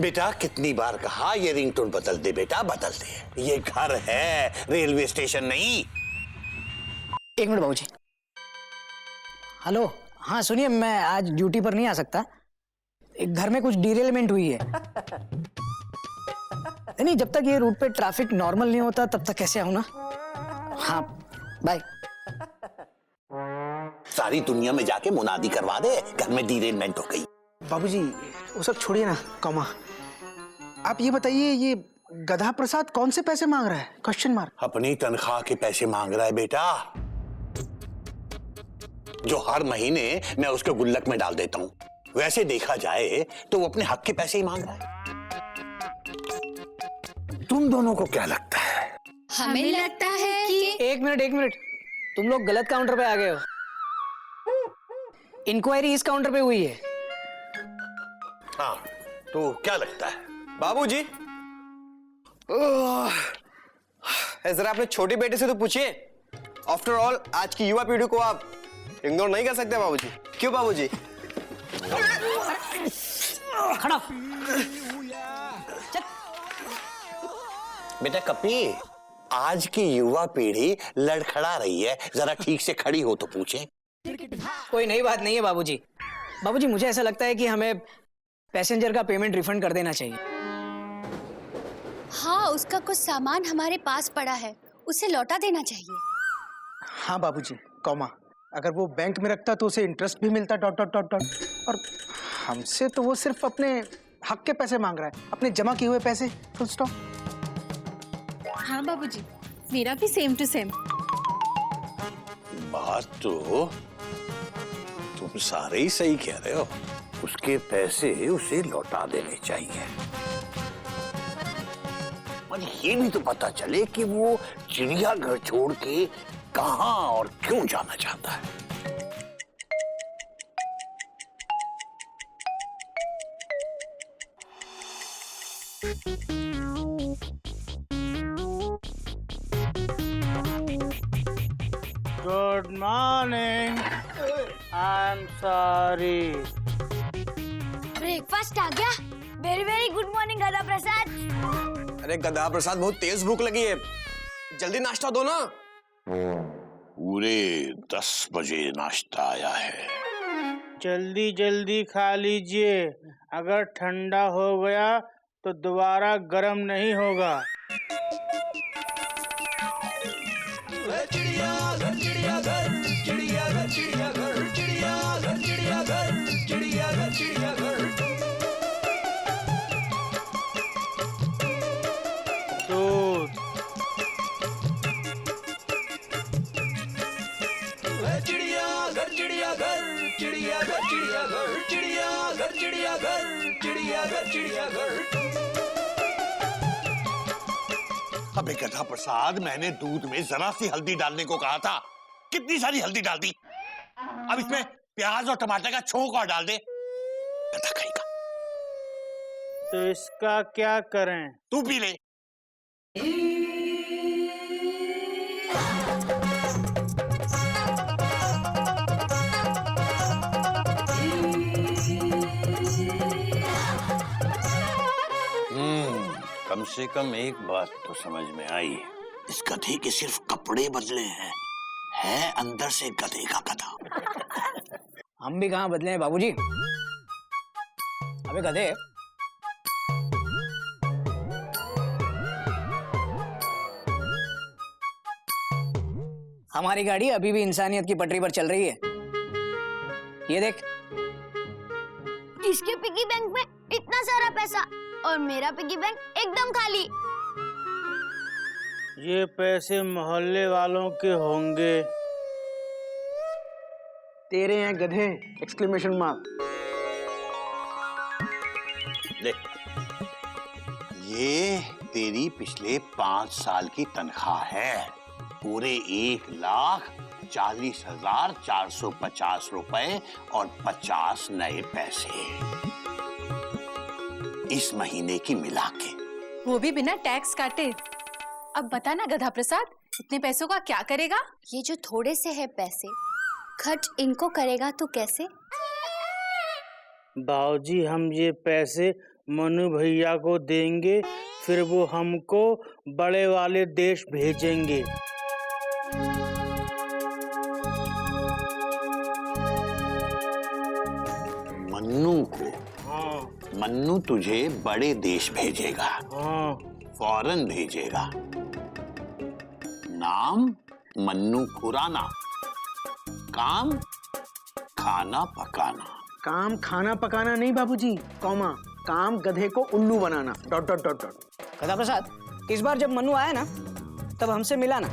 Speaker 1: बेटा कितनी बार कहा ये रिंगटोन बदल दे बेटा, बदल दे। ये घर है, रेलवे स्टेशन नहीं।
Speaker 3: एक मिनट बाबूजी। हेलो, हाँ सुनिए, मैं आज ड्यूटी पर नहीं आ सकता। एक घर में कुछ डिरेलमेंट हुई है। नहीं, जब तक ये रूट पे ट्रैफिक नॉर्मल नहीं होता तब तक कैसे आऊं ना। हाँ, बाय।
Speaker 1: सारी दुनिया में जाके मुनादी करवा दे, घर में डिरेलमेंट हो गई।
Speaker 10: बाबूजी वो सब छोड़िए ना, कौमा आप ये बताइए, ये गधा प्रसाद कौन से पैसे मांग रहा है? Question mark.
Speaker 1: अपनी तनख्वाह के पैसे मांग रहा है बेटा, जो हर महीने मैं उसके गुल्लक में डाल देता हूं। वैसे देखा जाए तो वो अपने हक के पैसे ही मांग रहा है। तुम दोनों को क्या लगता है?
Speaker 9: हमें लगता है कि
Speaker 3: एक मिनट, तुम लोग गलत काउंटर पे आ गए हो। इंक्वायरी इस काउंटर पे हुई है।
Speaker 1: हाँ, तो क्या लगता है?
Speaker 12: बाबूजी, जरा अपने छोटे बेटे से तो पूछिए। आफ्टर ऑल आज की युवा पीढ़ी को आप इग्नोर नहीं कर सकते बाबूजी। क्यों बाबूजी?
Speaker 3: खड़ा।
Speaker 1: बेटा कपी, आज की युवा पीढ़ी लड़खड़ा रही है, जरा ठीक से खड़ी हो तो पूछे।
Speaker 3: कोई नई बात नहीं है बाबूजी। बाबूजी, मुझे ऐसा लगता है कि हमें पैसेंजर का पेमेंट रिफंड कर देना चाहिए।
Speaker 9: हाँ, उसका कुछ सामान हमारे पास पड़ा है, उसे लौटा देना चाहिए।
Speaker 10: हाँ बाबूजी, कौमा अगर वो बैंक में रखता तो उसे इंटरेस्ट भी मिलता ... और हमसे तो वो सिर्फ अपने हक के पैसे मांग रहा है, अपने जमा किए हुए पैसे, फुल स्टॉप।
Speaker 9: हाँ बाबूजी, मेरा भी सेम टू सेम।
Speaker 1: बात तो तुम सारे ही सही कह रहे हो। उसके पैसे उसे लौटा देने चाहिए और ये भी तो पता चले कि वो चिड़ियाघर छोड़ के कहां और क्यों जाना चाहता है।
Speaker 2: Good morning. I am sorry.
Speaker 6: Breakfast आ गया। वेरी वेरी गुड मॉर्निंग गधा प्रसाद।
Speaker 12: अरे गधा प्रसाद, बहुत तेज भूख लगी है, जल्दी नाश्ता दो ना।
Speaker 1: पूरे 10 बजे नाश्ता आया है,
Speaker 2: जल्दी जल्दी खा लीजिए, अगर ठंडा हो गया तो दोबारा गर्म नहीं होगा। दूध।
Speaker 1: अबे गधा प्रसाद, मैंने दूध में जरा सी हल्दी डालने को कहा था, कितनी सारी हल्दी डाल दी। अब इसमें प्याज और टमाटर का छोंक और डाल दे। गधा कहीं का।
Speaker 2: तो इसका क्या करें?
Speaker 1: तू पी ले। कम से कम एक बात तो समझ में आई, इस गधे के सिर्फ कपड़े बदले हैं, है अंदर से गधे का गधा।
Speaker 3: हम भी कहाँ बदले हैं बाबूजी। अबे गधे, हमारी गाड़ी अभी भी इंसानियत की पटरी पर चल रही है। ये देख,
Speaker 6: इसके पिगी बैंक में इतना सारा पैसा और मेरा पिगी बैंक एकदम खाली।
Speaker 2: ये पैसे मोहल्ले वालों के होंगे।
Speaker 10: तेरे हैं गधे! Exclamation mark.
Speaker 1: ले, ये तेरी पिछले 5 साल की तनख्वाह है, पूरे 1,40,450 रुपए और 50 नए पैसे इस महीने की मिला के।
Speaker 9: वो भी बिना टैक्स काटे। अब बता ना गधा प्रसाद, इतने पैसों का क्या करेगा?
Speaker 5: ये जो थोड़े से है पैसे, खर्च इनको करेगा तो कैसे?
Speaker 2: बाबूजी, हम ये पैसे मनु भैया को देंगे, फिर वो हमको बड़े वाले देश भेजेंगे।
Speaker 1: मन्नू को?
Speaker 2: हाँ।
Speaker 1: मन्नू तुझे बड़े देश भेजेगा।
Speaker 2: हाँ।
Speaker 1: फौरन भेजेगा। नाम मन्नू खुराना, काम खाना पकाना।
Speaker 10: काम खाना पकाना नहीं बाबूजी, कॉमा, काम गधे को उल्लू बनाना। Dot dot dot dot.
Speaker 3: गधा प्रसाद, इस बार जब मनु आया ना, तब हमसे मिला ना।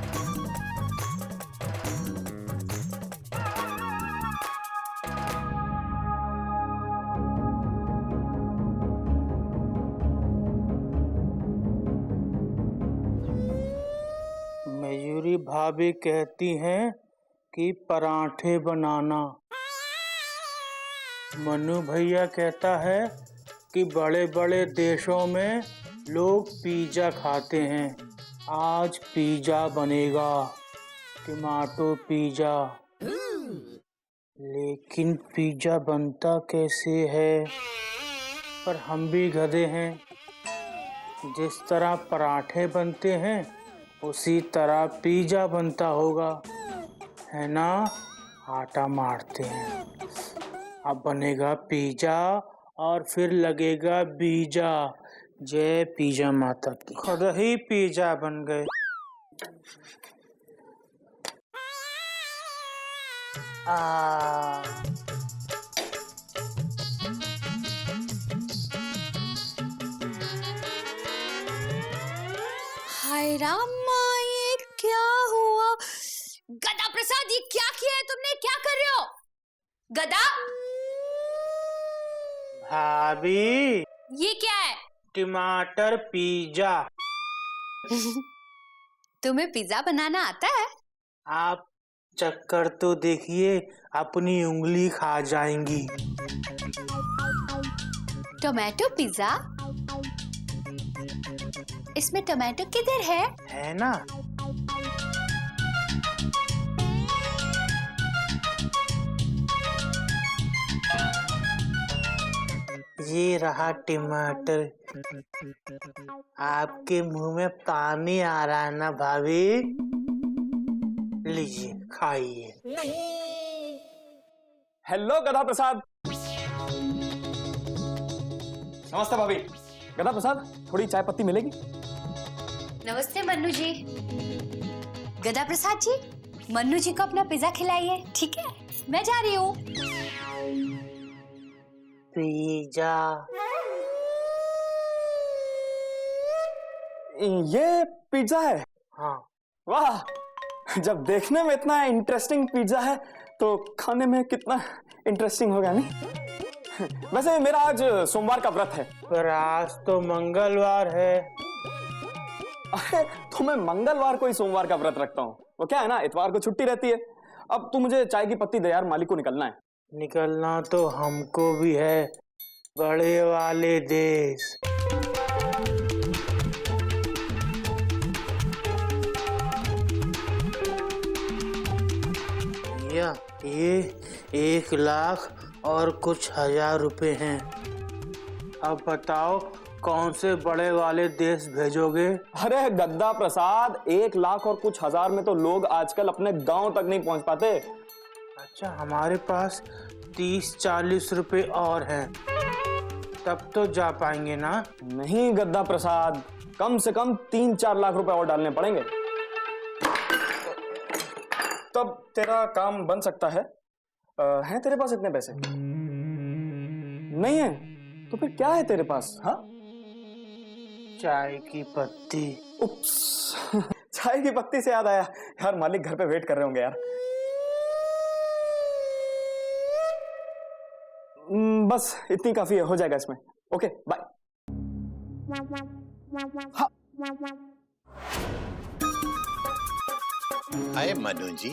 Speaker 2: मयूरी भाभी कहती हैं कि पराठे बनाना। मनु भैया कहता है कि बड़े बड़े देशों में लोग पिज्जा खाते हैं, आज पिज्जा बनेगा, टमाटो पिज्जा। लेकिन पिज्जा बनता कैसे है? पर हम भी गधे हैं, जिस तरह पराठे बनते हैं उसी तरह पिज्जा बनता होगा, है ना? आटा मारते हैं, अब बनेगा पिज्जा और फिर लगेगा बीजा। जय पिज्जा माता की। खुद ही पिज्जा बन गए।
Speaker 9: हाय रामा, ये क्या हुआ? गधा प्रसाद, ये क्या किया है तुमने? क्या कर रहे हो गधा?
Speaker 2: भाभी,
Speaker 9: ये क्या है?
Speaker 2: टमाटर पिज्जा।
Speaker 9: तुम्हें पिज्जा बनाना आता है?
Speaker 2: आप चक्कर तो देखिए, अपनी उंगली खा जाएंगी।
Speaker 9: Tomato pizza? इसमें टोमेटो किधर है?
Speaker 2: है ना? ये रहा टमाटर। आपके मुंह में पानी आ रहा है ना भाभी? लीजिए, खाइए।
Speaker 11: हेलो गधा प्रसाद। नमस्ते भाभी। गधा प्रसाद, थोड़ी चाय पत्ती मिलेगी?
Speaker 5: नमस्ते मन्नू जी। गदा प्रसाद जी, मन्नू जी को अपना पिज्जा खिलाइए, ठीक है? मैं जा रही हूँ।
Speaker 2: पिज्जा?
Speaker 11: ये पिज्जा है?
Speaker 2: हाँ।
Speaker 11: वाह, जब देखने में इतना इंटरेस्टिंग पिज्जा है तो खाने में कितना इंटरेस्टिंग होगा नहीं? वैसे मेरा आज सोमवार का व्रत है।
Speaker 2: पर आज तो मंगलवार है।
Speaker 11: अरे तो मैं मंगलवार को ही सोमवार का व्रत रखता हूँ। वो क्या है ना, इतवार को छुट्टी रहती है। अब तू मुझे चाय की पत्ती दे यार, मालिक को निकलना है।
Speaker 2: निकलना तो हमको भी है, बड़े वाले देश। भैया, ये 1,00,000 और कुछ हजार रुपए हैं। अब बताओ कौन से बड़े वाले देश भेजोगे?
Speaker 11: अरे गद्दा प्रसाद, 1,00,000 और कुछ हजार में तो लोग आजकल अपने गांव तक नहीं पहुंच पाते।
Speaker 2: अच्छा, हमारे पास 30-40 रुपए और हैं, तब तो जा पाएंगे ना?
Speaker 11: नहीं गद्दा प्रसाद, कम से कम 3-4 लाख रुपए और डालने पड़ेंगे, तब तेरा काम बन सकता है। हैं तेरे पास इतने पैसे? नहीं है तो फिर क्या है तेरे पास? हाँ,
Speaker 2: चाय की पत्ती।
Speaker 11: उप्स, चाय की पत्ती से याद आया यार, मालिक घर पे वेट कर रहे होंगे यार। बस इतनी काफी है, हो जाएगा इसमें। Okay bye.
Speaker 1: आए मनु जी।